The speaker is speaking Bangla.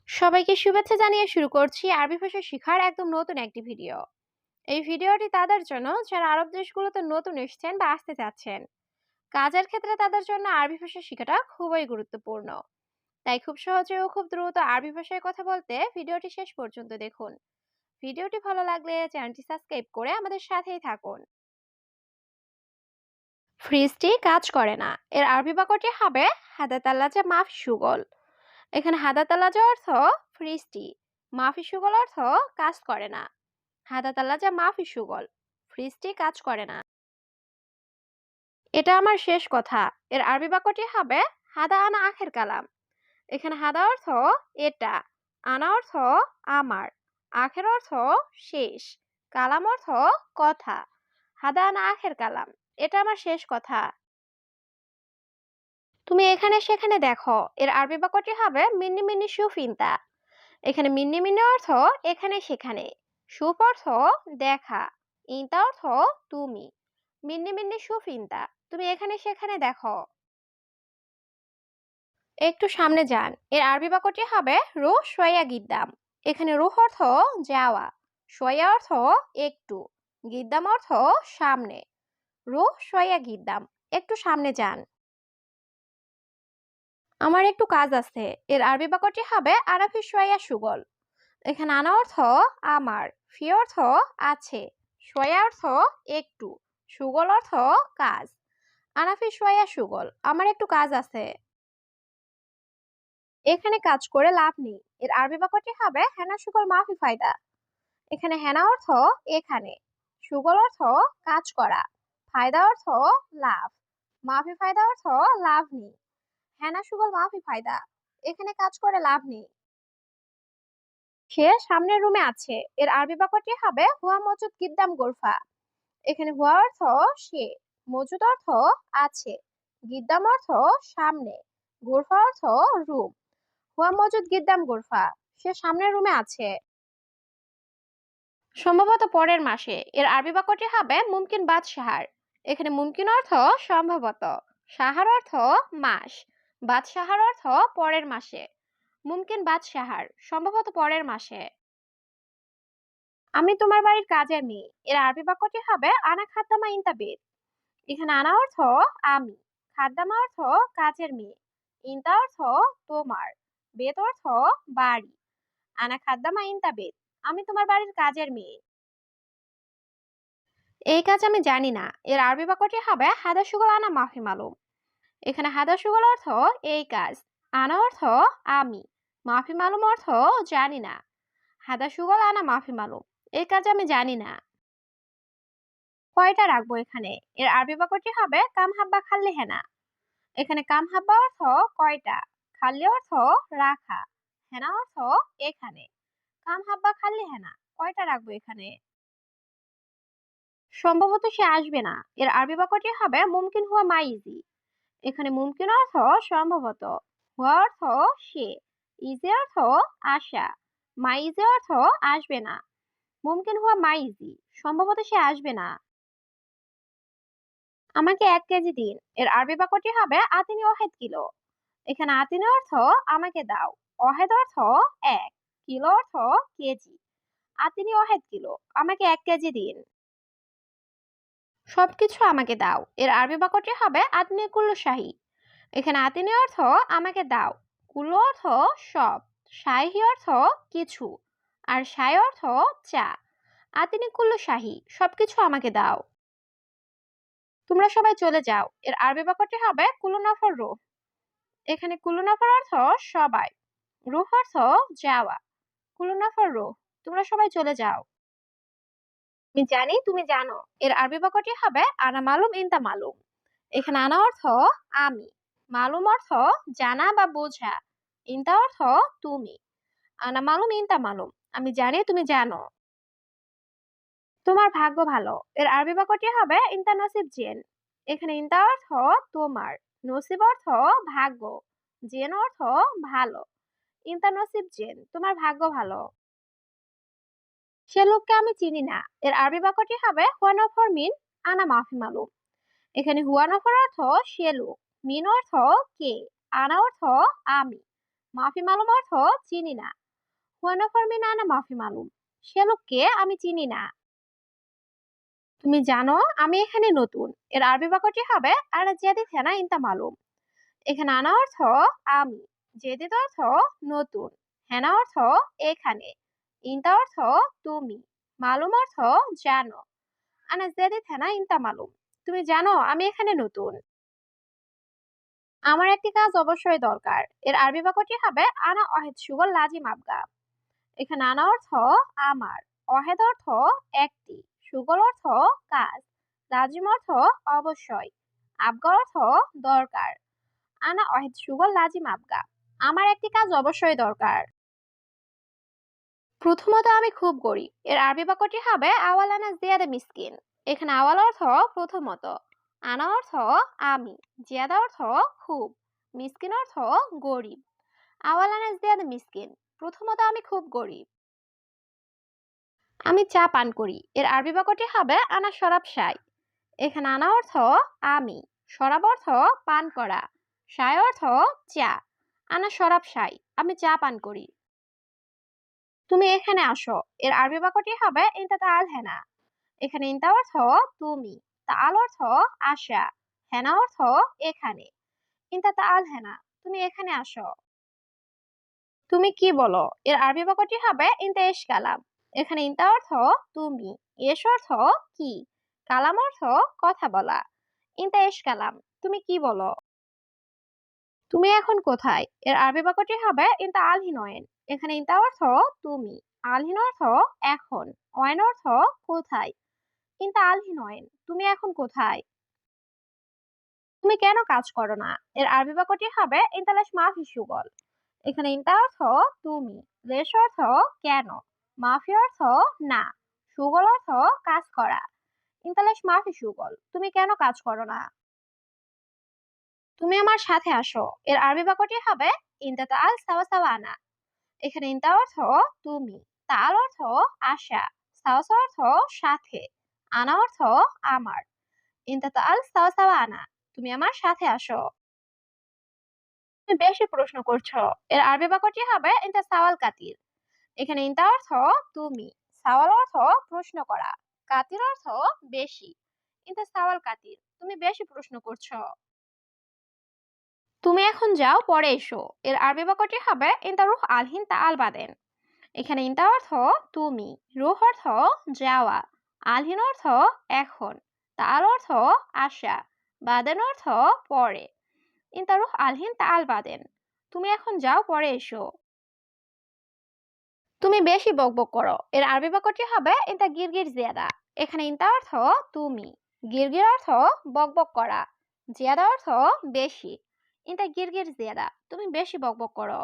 সবাইকে শুভেচ্ছা জানিয়ে শুরু করছি আরবি ভাষা শেখার একদম নতুন একটি ভিডিও। এই ভিডিওটি তাদের জন্য যারা আরব দেশগুলোতে নতুন এসেছেন বা আসতে চাচ্ছেন। কাজের ক্ষেত্রে তাদের জন্য আরবি ভাষা শেখাটা খুবই গুরুত্বপূর্ণ। তাই খুব সহজে ও খুব দ্রুত আরবি ভাষায় কথা বলতে ভিডিওটি শেষ পর্যন্ত দেখুন। ভিডিওটি ভালো লাগলে চ্যানেলটি সাবস্ক্রাইব করে আমাদের সাথেই থাকুন। ফ্রিজটি কাজ করে না, এর আরবি বাক্যটি হবে হাদাতাল্লাজা মাফ সুগল। এখানে হাদাতাল্লাজা অর্থ ফ্রিজটি, মাফি সুগল অর্থ কাজ করে না। হাদাতাল্লাজা মাফি সুগল, ফ্রিজটি কাজ করে না। এটা আমার শেষ কথা, এর আরবি বাক্যটি হবে হাদা আনা আখের কালাম। এখানে হাদা অর্থ এটা, আনা অর্থ আমার, আখের অর্থ শেষ, কালাম অর্থ কথা। হাদা আনা আখের কালাম, এটা আমার শেষ কথা। তুমি এখানে সেখানে দেখো, এর আরবি বাক্যটি হবে মিন্নি মিন্নি সুফিনতা। এখানে মিন্নি মিন্নি অর্থ এখানে সেখানে, সুপ অর্থ দেখা, ইনতা অর্থ তুমি। মিন্নি মিন্নি সুফিনতা, তুমি এখানে সেখানে দেখো। একটু সামনে যান, এর আরবি বাক্যটি হবে রুহ সোয়া গিদ্দাম। এখানে রুহ অর্থ যাওয়া, সোয়া অর্থ একটু, গিদ্দাম অর্থ সামনে। রুহ সোয়া গিদ্দাম, একটু সামনে যান। আমার একটু কাজ আছে, এর আরবি বাক্যটি হবে আনাফি সোয়া সুগল। এখানে আনা অর্থ আমার, ফি অর্থ আছে, সোয়া অর্থ একটু, সুগল অর্থ কাজ। আনাফি সোয়া সুগল, আমার একটু কাজ আছে। এখানে কাজ করে লাভ নেই, এর আরবি বাক্যটি হবে হেনা সুগল মাফি ফায়দা। এখানে হেনা অর্থ এখানে, সুগল অর্থ কাজ করা, ফায়দা অর্থ লাভ, মাফি ফায়দা অর্থ লাভ নেই। হেনা সুগল মাফি ফায়দা, এখানে কাজ করে লাভ নেই। সে সামনের রুমে আছে, এর আরবি বাক্যটি হবে হুয়া মজুদ গিদ্দাম গোরফা। এখানে হুয়া অর্থ সে, মজুদ অর্থ আছে, গিদ্দাম অর্থ সামনে, গোরফা অর্থ রুম। হুয়া মজুদ গিদ্দাম গোরফা, সে সামনের রুমে আছে। সম্ভবত পরের মাসে, এর আরবি বাক্যটি হবে মুমকিন বাদ সাহার। এখানে মুমকিন অর্থ সম্ভবত, সাহার অর্থ মাস, বাদ সাহার অর্থ পরের মাসে। মুমকিন বাদ সাহার, সম্ভবত পরের মাসে। আমি তোমার বাড়ির কাজের মেয়ে, এর আরবি বাক্যটি হবে আনা খাদ্দামা ইনতাবিদ। এখানে আনা অর্থ আমি, খাদ্দামা অর্থ কাজের মেয়ে, ইনতা অর্থ তোমার, বেত অর্থ বাড়ি। আনা খাদ্দামা ইনতাবিদ, আমি তোমার বাড়ির কাজের মেয়ে। এই কাজ আমি জানি না, এর আরবি বাক্যটি হবে হাদা সুগল আনা মাফি মালুম। এখানে হাদা সুগল অর্থ এই কাজ, আনা অর্থ আমি, মাফি মালুম অর্থ জানি না। হাদা সুগল আনা মাফি মালুম, এই কাজ আমি জানি না। কয়টা রাখবো এখানে, এর আরবি বাক্যটি হবে কাম হাব্বা খাল্লি হেনা। এখানে কাম হাব্বা অর্থ কয়টা, খাল্লি অর্থ রাখা, হেনা অর্থ এখানে। কাম হাব্বা খাল্লি হেনা, কয়টা রাখবো এখানে। সম্ভবত সে আসবে না, এর আরবি বাক্যটি হবে মুমকিন হুয়া মাইজি। এখানে মুমকিন অর্থ সম্ভবত, হুয়া অর্থ সে, ইজে অর্থ আশা, মাইজে অর্থ আসবে না। মুমকিন হুয়া মাইজি, সম্ভবত সে আসবে না। আমাকে 1 কেজি দিন, এর আরবি বাক্যটি হবে আতিনি ওয়াহেদ কিলো। এখানে আতিনি অর্থ আমাকে দাও, ওয়াহেদ অর্থ এক, কিলো অর্থ কেজি। আতিনি ওয়াহেদ কিলো, আমাকে 1 কেজি দিন। সবকিছু আমাকে দাও, এর আরবি বাক্যটি হবে আতিনি কুল্লু শাহী। এখানে আতিনি অর্থ আমাকে দাও, কুল্লু অর্থ সব, শাহী অর্থ কিছু, আর শাই অর্থ চা। আতিনি কুল্লু শাহী, সবকিছু আমাকে দাও। তোমরা সবাই চলে যাও, এর আরবি বাক্যটি হবে কুল্লু নফর রুহ। এখানে কুল্লু নফর অর্থ সবাই, রুহ অর্থ যাওয়া। কুল্লু নফর রুহ, তোমরা সবাই চলে যাও। আমি জানি তুমি জানো, এর আরবি বাক্যটি হবে আনা মালুম ইনতা মালুম। এখানে আনা অর্থ আমি, মালুম অর্থ জানা বা বোঝা, ইনতা অর্থ তুমি। আনা মালুম ইনতা মালুম, আমি জানি তুমি জানো। তোমার ভাগ্য ভালো, এর আরবি বাক্যটি হবে ইনতা নসিব জেন। এখানে ইনতা অর্থ তোমার, নসিব অর্থ ভাগ্য, জেন অর্থ ভালো। ইনতা নসিব জেন, তোমার ভাগ্য ভালো। সে লোককে আমি চিনি না, এর আরবি বাক্যটি হবে হুয়া নফর মিন আনা মাফি মালুম। এখানে হুয়া নফর অর্থ সে লোক, মিন অর্থ কে, আনা অর্থ আমি, মাফি মালুম অর্থ চিনি না। হুয়ানা ফারমিনা আনা মাফি মালুম, সে লোককে আমি চিনি না। তুমি জানো আমি এখানে নতুন, এর আরবি বাক্যটি হবে আনা জেদি থেনা ইনতা মালুম। এখানে আনা অর্থ আমি, জেদিদ অর্থ নতুন, হেনা অর্থ এখানে, ইনতা অর্থ তুমি, মালুম অর্থ জানো। আনা জেদিদ হেনা ইনতা মালুম, তুমি জানো আমি এখানে নতুন। আমার একটি কাজ অবশ্যই দরকার, এর আরবি বাক্যটি হবে আনা অহেদ সুগল লাজিম আবগা। এখানে আনা অর্থ আমার, অহেদ অর্থ একটি, সুগল অর্থ কাজ, লাজিম অর্থ অবশ্যই, আবগা অর্থ দরকার। আনা অহেদ সুগল লাজিম আবগা, আমার একটি কাজ অবশ্যই দরকার। প্রথমত আমি খুব গরিব, এর আরবি বাক্যটি হবে আওয়াল আনা জিয়াদা মিসকিন। এখানে আওয়াল অর্থ প্রথমত, আনা অর্থ আমি, জিয়াদা অর্থ খুব, মিসকিন অর্থ গরিব। আওয়াল আনা জিয়াদা মিসকিন, প্রথমত আমি খুব গরিব। আমি চা পান করি, এর আরবি বাক্যটি হবে আনা শরাব শাই। এখানে আনা অর্থ আমি, শরাব অর্থ পান করা, শাই অর্থ চা। আনা শরাব শাই, আমি চা পান করি। তুমি এখানে আসো, এর আরবি বাক্যটি হবে ইনতা তাআল হেনা। এখানে ইনতা অর্থ তুমি, তাআল অর্থ আসা, হেনা অর্থ এখানে। ইনতা তাআল হেনা, তুমি এখানে আসো। তুমি কি বলো, এর আরবি বাক্যটি হবে ইনতা এশ কালাম। এখানে ইনতা অর্থ তুমি, এশ অর্থ কি, কালাম অর্থ কথা বলা। ইনতা এশ কালাম, তুমি কি বলো। তুমি এখন কোথায়, এর আরবি বাক্যটি হবে ইনতা আলহিন ওয়েন। এখানে ইনতা অর্থ তুমি, আলহিন অর্থ এখন, ওয়েন অর্থ কোথায়। ইনতা আলহিন ওয়েন, তুমি এখন কোথায়। তুমি কেন কাজ করো না, এর আরবি বাক্যটি হবে ইনতা লেশ মাফি সুগল। এখানে ইনতা অর্থ তুমি, লেশ অর্থ কেন, মাফি অর্থ না, সুগল অর্থ কাজ করা। ইনতা লেশ মাফি সুগল, তুমি কেন কাজ করো না। তুমি আমার সাথে আসো, এর আরবি বাক্যটি হবে ইনতা তাআল সাওয়া সাওয়া আনা। এখানে ইনতা অর্থ তুমি, তাল অর্থ আশা, সাওসা অর্থ সাথে, আনা অর্থ আমার। ইনতা তাল সাওয়া সাওয়া আনা, তুমি আমার সাথে আসো। তুমি বেশি প্রশ্ন করছো, এর আরবি বাক্যটি হবে ইনতা সাওয়াল কাতির। এখানে ইনতা অর্থ তুমি, সাওয়াল অর্থ প্রশ্ন করা, কাতির অর্থ বেশি। ইনতা সাওয়াল কাতির, তুমি বেশি প্রশ্ন করছো। তুমি এখন যাও পরে এসো, এর আরবি বাক্যটি হবে ইনতা রুহ আলহিন তা আল বাদেন। এখানে ইনতা অর্থ তুমি, রুহ অর্থ যাওয়া, আলহিন অর্থ এখন, তাল অর্থ আশা, বাদেন অর্থ পরে। ইনতা রুহ আলহিন তা আল বাদেন, তুমি এখন যাও পরে এসো। তুমি বেশি বকবক করো, এর আরবি বাক্যটি হবে ইনতা গিরগির জিয়াদা। এখানে ইনতা অর্থ তুমি, গিরগির অর্থ বকবক করা, জিয়াদা অর্থ বেশি। ইনতা গিরগির জিয়াদা, তুমি বেশি বকবক করো।